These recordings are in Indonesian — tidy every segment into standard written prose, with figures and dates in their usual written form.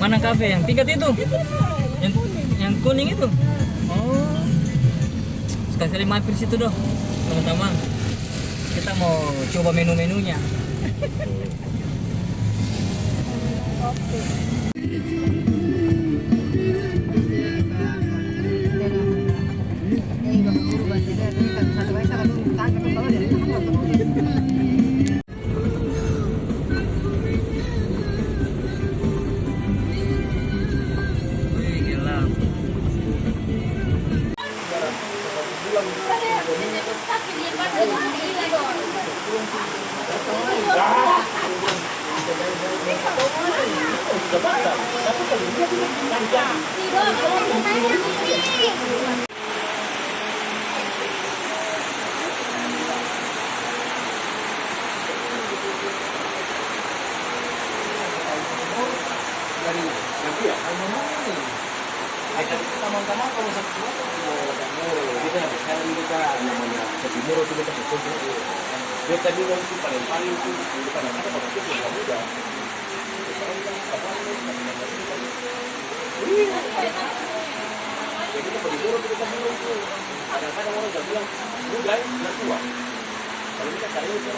Mana kafe yang tingkat itu? Yang kuning itu? Oh, sekali-kali mampir situ dong, teman-teman. Kita mau coba menu-menunya. Wih, gila. Teman-teman kalau satu kita sekarang kita namanya Timur itu kita kumpul. Dia tadi waktu paling itu bukan ada kalau itu sudah muda. Jadi kita pergi dulu kita bingung tuh. Kadang-kadang orang udah bilang muda nggak tua. Kalau kita cari itu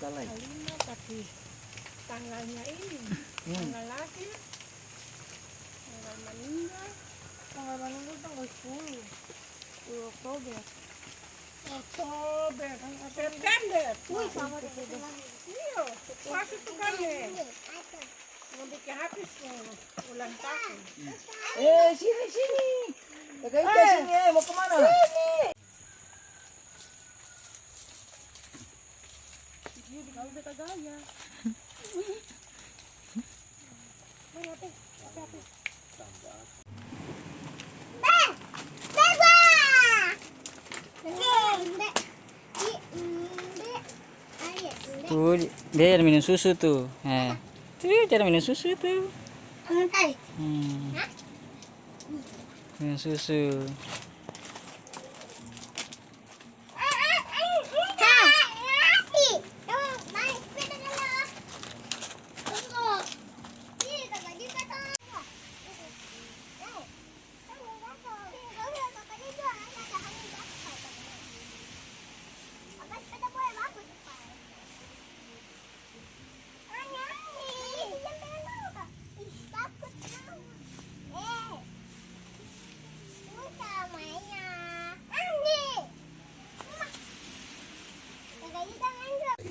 Talay. 5 tapi tanggalnya ini. Tanggal lahir. Tanggal meninggal. Tanggal meninggal tanggal 10. 10 Oktober. September. Wih, sama dengan iya, masuk tuh kan ya. Mau bikin habis ulang tahun. Sini. Kakak Ika sini, mau kemana? Dia di kalau beta gaya. Mana teh? Apa? Tuh, dia minum susu tuh. Tuh, cara minum susu tuh. Minum susu.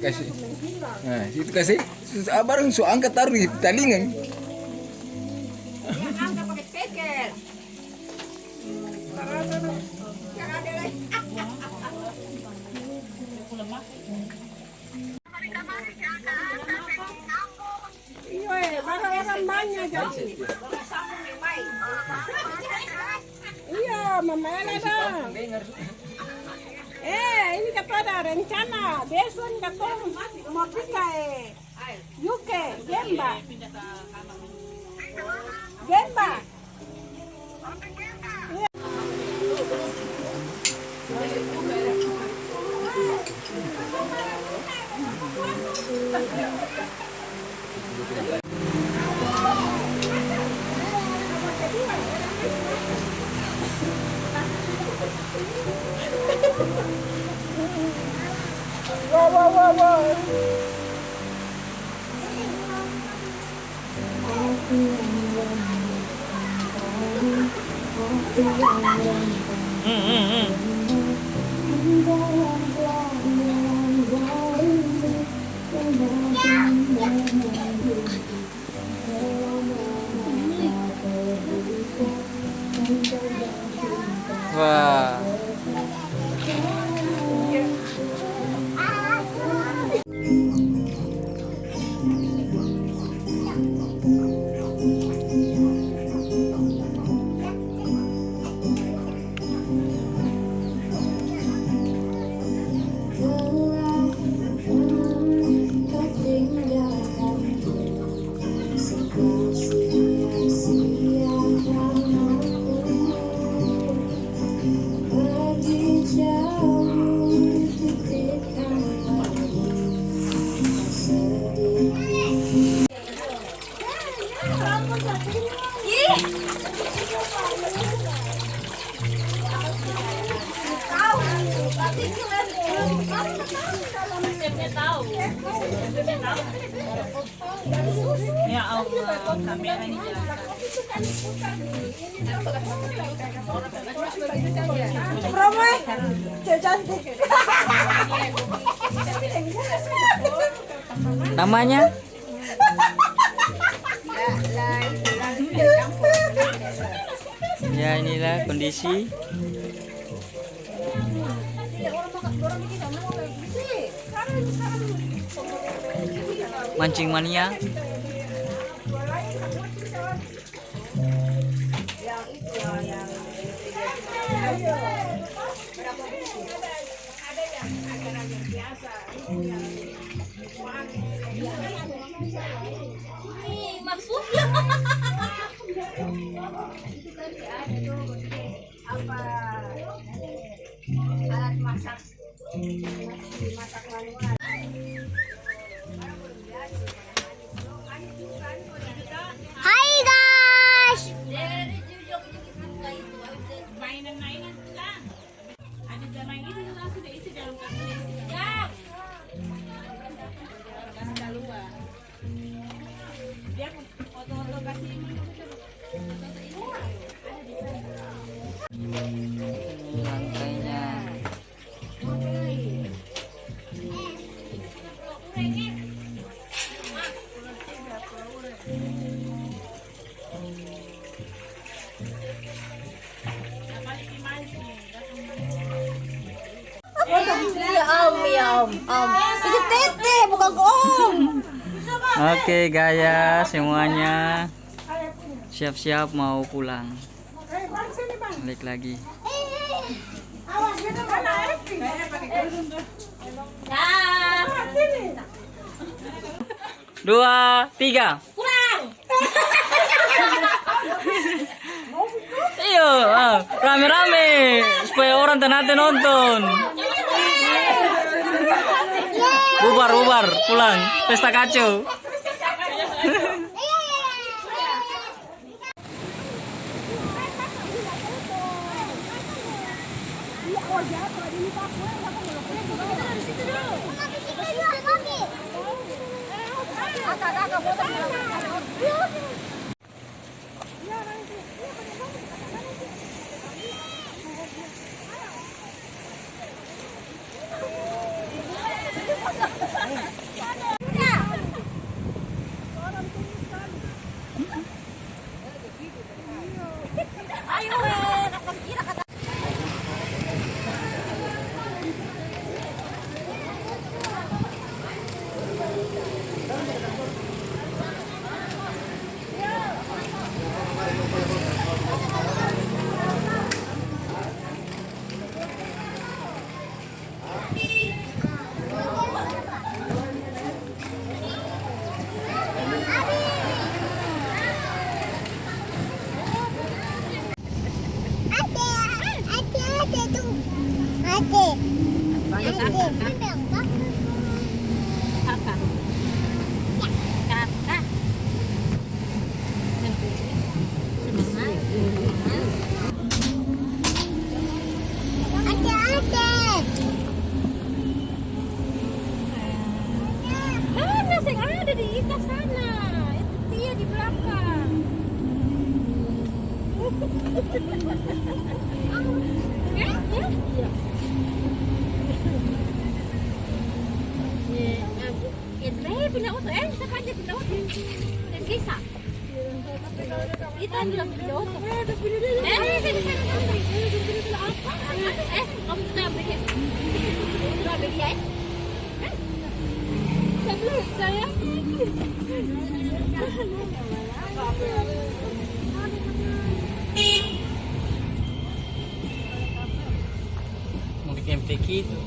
Kasih. Nah, situ kasih. Bareng so angkat taruh di talingan. Angkat pakai speker. Jangan ada lagi. Iya, barang-barang banyak jauh. Iya, memang ada. Ini kata ada rencana. Besok kata mau pergi UK, Gemba. Wow. Wah. Ya Allah, kamera ini Namanya? Ya, inilah kondisi. Mancing mania. maksudnya apa alat masak manual. Hai guys. mainan-mainan lang. Ada jalan ini langsung diisi dalam kartu. Itu tete, bukan om. Oke gaya semuanya siap-siap mau pulang. Bang, sini bang. Balik lagi. Awas, dia kan mana acting. Dah. Sini. 2, 3. Kurang. Iyo, rame-rame supaya orang tenate nonton. Bubar, pulang. Pesta kacau. Ada di itas sana. Itu dia di belakang. Punya auto, bisa aja punya auto. Dan bisa. Kita bilang punya auto. Kamu sudah beri. Sudah beri ya? Saya Mau bikin MTQ itu.